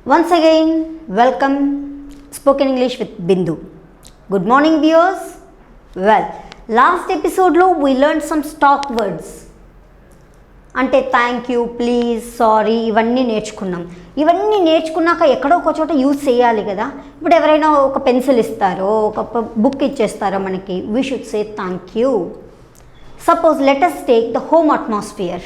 Once again, welcome Spoken English with Bindu. Good morning, viewers. Well, last episode lo we learned some stock words. అంటే thank you, please, sorry ఇవన్నీ నేర్చుకున్నాం. ఇవన్నీ నేర్చుకున్నాక ఎక్కడో ఒక చోట యూజ్ చేయాలి కదా. ఇప్పుడు ఎవరైనా ఒక పెన్సిల్ ఇస్తారో, ఒక బుక్ ఇచ్చేస్తారో మనకి, we should say thank you. Suppose let us take the home atmosphere.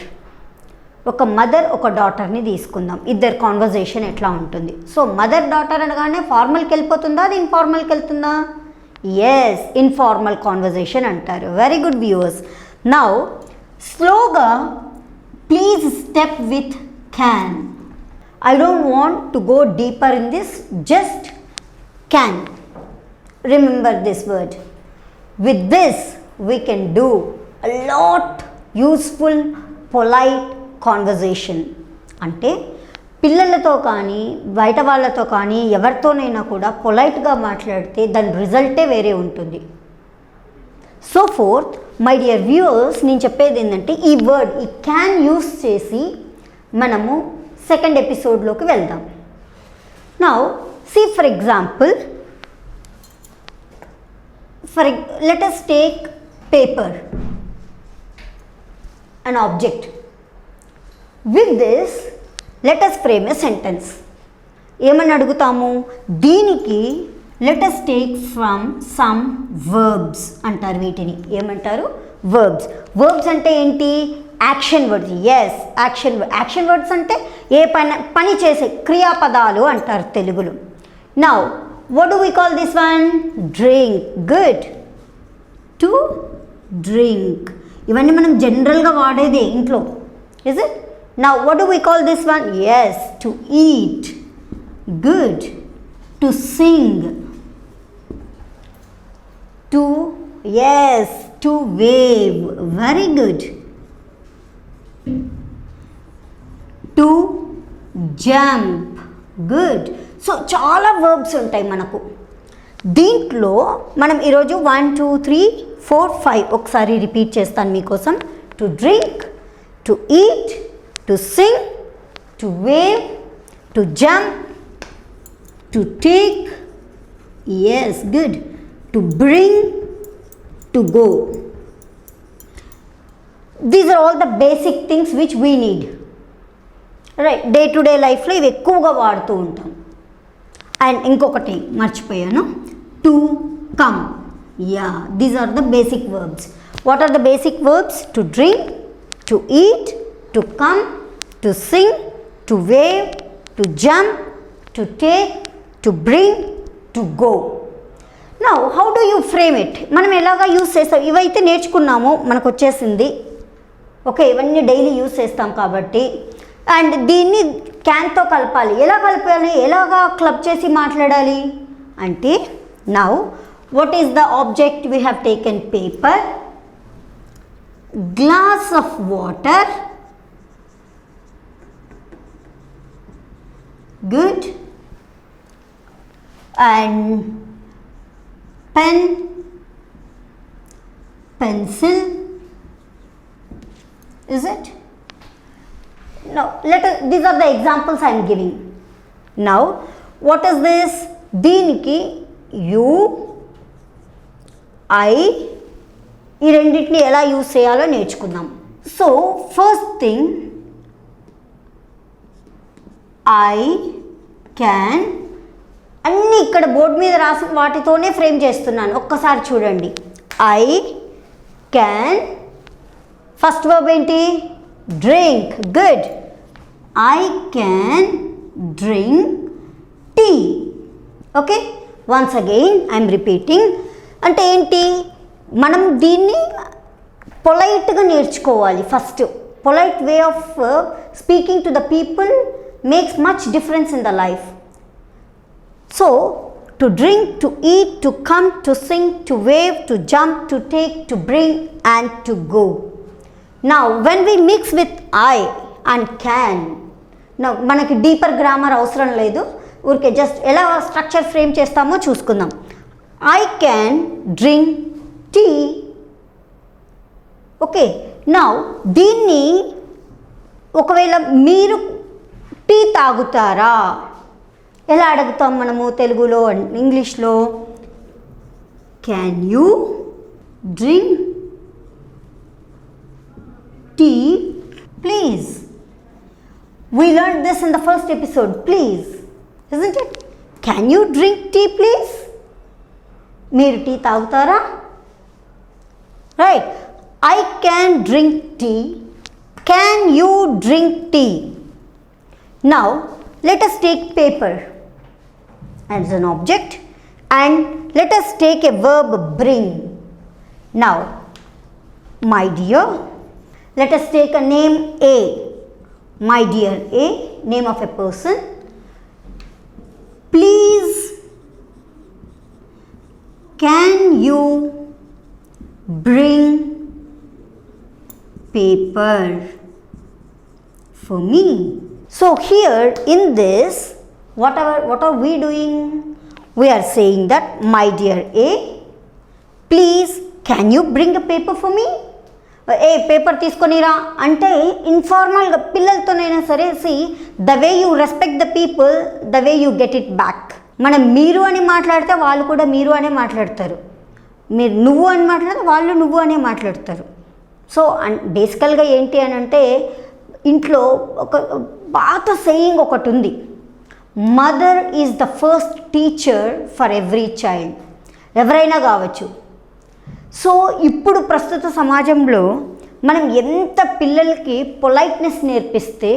ఒక మదర్ ఒక డాటర్ని తీసుకుందాం. ఇద్దరు కాన్వర్జేషన్ ఎట్లా ఉంటుంది? సో మదర్ డాటర్ అనగానే ఫార్మల్కి వెళ్ళిపోతుందా, అది ఇన్ఫార్మల్కి వెళ్తుందా? ఎస్, ఇన్ఫార్మల్ కాన్వర్జేషన్ అంటారు. Very good viewers. నౌ స్లోగా please step with can. I don't want to go deeper in this, just can. Remember this word. With this we can do a lot useful polite conversation. అంటే పిల్లలతో కానీ బయట వాళ్ళతో కానీ ఎవరితోనైనా కూడా పొలైట్గా మాట్లాడితే దాని రిజల్టే వేరే ఉంటుంది. So fourth, my dear viewers, నేను చెప్పేది ఏంటంటే ఈ వర్డ్, ఈ క్యాన్ యూస్ చేసి మనము సెకండ్ ఎపిసోడ్లోకి వెళ్దాం. Now see for example, let us take paper, an object. With this, let us frame a sentence. ఏమని అడుగుతాము? దీనికి let us take from some verbs అంటారు. వీటిని ఏమంటారు? వర్బ్స్. వర్బ్స్ అంటే ఏంటి? Action words. Yes, action words అంటే ఏ పని చేసే క్రియాపదాలు అంటారు తెలుగులో. Now what do we call this one? Drink. Good. To drink. ఇవన్నీ మనం జనరల్గా వాడేదే ఇంట్లో. Is it? Now what do we call this one? Yes, to eat. Good. To sing. To, yes, to wave. Very good. To jump. Good. So చాలా verbs ఉంటాయి మనకు. దీంట్లో మనం ఈరోజు 1 2 3 4 5 ఒకసారి రిపీట్ చేస్తాను మీకోసం. To drink, to eat, to sing, to wave, to jump, to take, yes good, to bring, to go. These are all the basic things which we need. Right, day to day లైఫ్లో ఇవి ఎక్కువగా వాడుతూ ఉంటాం. And ఇంకొకటి మర్చిపోయాను, to come. Yeah, these are the basic verbs. What are the basic verbs? To drink, to eat, to come, to sing, to wave, to jump, to take, to bring, to go. Now how do you frame it? మనం ఎలాగా use చేస్తాం? ఇవైతే నేర్చుకున్నాము, మనకు వచ్చేసింది. Okay, ఇవన్నీ daily use చేస్తాం కాబట్టి. అండ్ దీన్ని క్యాన్తో కలపాలి. ఎలా కలపాలి? ఎలాగా క్లబ్ చేసి మాట్లాడాలి అంటే, now what is the object? We have taken paper, glass of water, good, and pen, pencil. Is it? No, these are the examples I am giving. Now what is this? దీనికి you, I, ఈ రెండింటిని ఎలా use చేయాలో నేర్చుకుందాం. So first thing, I can, అన్నీ ఇక్కడ board మీద రాసి వాటితోనే ఫ్రేమ్ చేస్తున్నాను. ఒక్కసారి చూడండి. ఐ క్యాన్, ఫస్ట్ వర్బ్ ఏంటి? Drink. Good. I can drink tea. Okay, once again I'm repeating. అంటే ఏంటి? మనం దీన్ని పొలైట్గా నేర్చుకోవాలి. First polite way of speaking to the people makes much difference in the life. So to drink, to eat, to come, to sing, to wave, to jump, to take, to bring and to go. Now when we mix with I and can, now మనకి deeper grammar అవసరం లేదు, ఊరికే just ఎలా structure frame చేస్తామో చూసుకుందాం. I can drink tea. Okay, now దీన్ని ఒకవేళ మీరు టీ తాగుతారా ఎలా అడుగుతాం మనము తెలుగులో ఇంగ్లీష్లో? Can you drink tea please? We learned this in the first episode, please, isn't it? Can you drink tea please? మీరు టీ తాగుతారా? Right, I can drink tea. Can you drink tea? Now let us take paper as an object and let us take a verb bring. Now my dear, let us take a name A. My dear A, name of a person. Please can you bring paper for me? So here in this, what are we doing? We are saying that my dear A, please can you bring a paper for me? A paper తీసుకొనిరా అంటే ఇన్ఫార్మల్గా పిల్లలతోనైనా సరే, see the way you respect the people, the way you get it back. మనం మీరు అని మాట్లాడితే వాళ్ళు కూడా మీరు అనే మాట్లాడతారు, మీరు నువ్వు అని మాట్లాడితే వాళ్ళు నువ్వు అనే మాట్లాడతారు. సో బేసికల్గా ఏంటి అని అంటే ఇంట్లో ఒక పాత సేయింగ్ ఒకటి ఉంది, mother is the first teacher for every child. ఎవరైనా కావచ్చు. సో ఇప్పుడు ప్రస్తుత సమాజంలో మనం ఎంత పిల్లలకి పొలైట్నెస్ నేర్పిస్తే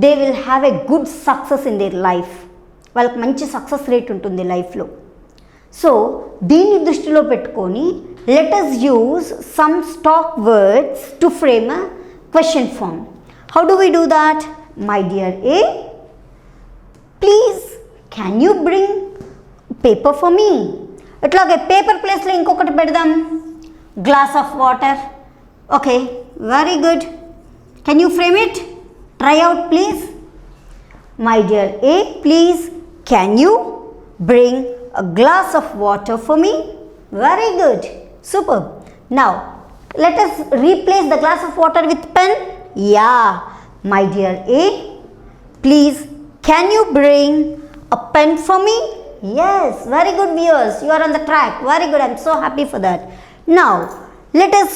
they will have a good success in their life. వాళ్ళకి మంచి సక్సెస్ రేట్ ఉంటుంది లైఫ్లో. సో దీన్ని దృష్టిలో పెట్టుకొని let us use some stock words to frame a question form. How do we do that? My dear A, please can you bring paper for me? అట్లాగే paper ప్లేస్లో ఇంకొకటి పెడదాం, glass of water. Okay, very good. Can you frame it? Try out please. My dear A, please can you bring a glass of water for me? Very good, super. Now let us replace the glass of water with pen. Yeah, my dear A, please can you bring a pen for me? Yes, very good viewers, you are on the track. Very good, I'm so happy for that. Now let us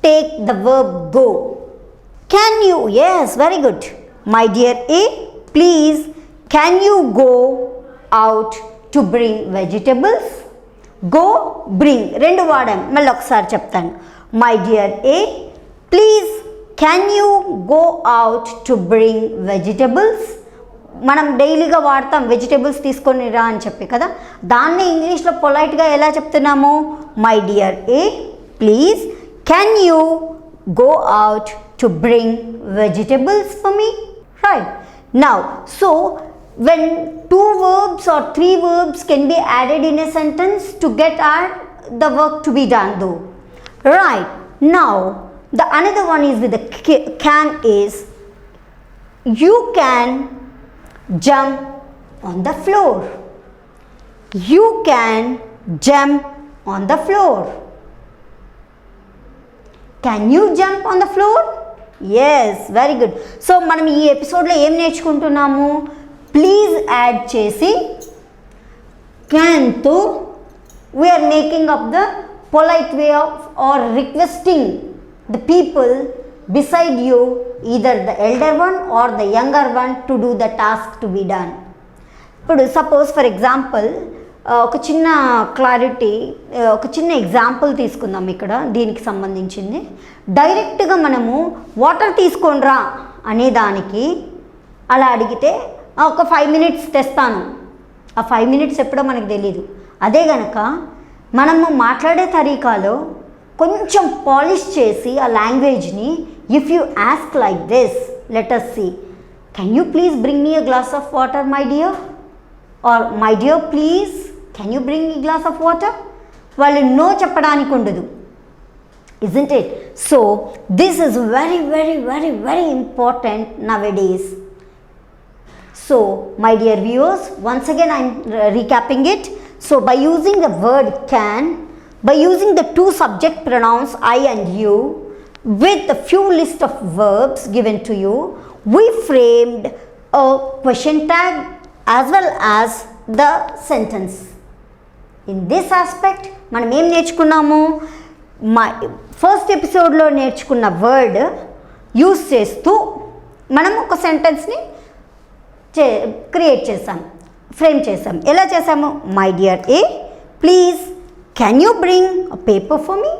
take the verb go. Can you? Yes, very good. My dear A, please can you go out to bring vegetables? Go, bring రెండు వాడాం, మళ్ళీ ఒకసారి చెప్తాను. My dear A, please can you go out to bring vegetables? మనం డైలీగా వాడతాం vegetables తీసుకొని రా అని చెప్పి కదా, దాన్ని ఇంగ్లీష్లో పొలైట్గా ఎలా చెప్తున్నాము? My dear A, please can you go out to bring vegetables for me? Right. Now so when two verbs or three verbs can be added in a sentence to get the work to be done though. Right. Now the another one is with the can is you can jump on the floor. You can jump on the floor. Can you jump on the floor? Yes, very good. So మనం ఈ ఎపిసోడ్లో ఏం నేర్చుకుంటున్నాము? Please add చేసి క్యాన్తో we're making up the polite way of our requesting the people beside you, either the elder one or the younger one, to do the task to be done. ఇప్పుడు suppose for example ఒక చిన్న clarity, ఒక చిన్న example తీసుకుందాం ఇక్కడ దీనికి సంబంధించింది. డైరెక్ట్గా మనము వాటర్ తీసుకోండిరా అనే దానికి అలా అడిగితే ఒక 5 minutes తెస్తాను, ఆ 5 minutes ఎప్పుడో మనకు తెలీదు. అదే గనక మనము మాట్లాడే తరీకాలో కొంచెం పాలిష్ చేసి ఆ లాంగ్వేజ్ని, if you ask like this, let us see, can you please bring me a glass of water my dear? Or my dear please can you bring me glass of water? వాళ్ళు no చెప్పడానికి ఉండదు, isn't it? So this is very very very very important nowadays. So my dear viewers, once again I am recapping it. So by using the word can, by using the two subject pronouns I and you with a few list of verbs given to you, we framed a question tag as well as the sentence. In this aspect మనం ఏం నేర్చుకున్నాము, first ఎపిసోడ్లో నేర్చుకున్న word use చేస్తూ మనం ఒక సెంటెన్స్ని create చేసాం, frame చేసాం. ఎలా చేసాము? My dear A please can you bring a paper for me.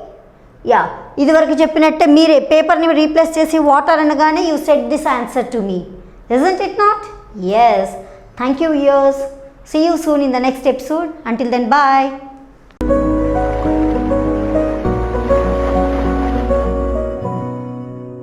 Yeah, ఇదివరకు చెప్పినట్టే మీరే పేపర్ని రీప్లేస్ చేసి వాటర్ అనగానే you set this answer to me. Isn't it not? Yes. Thank you, viewers. See you soon in the next episode. Until then, bye.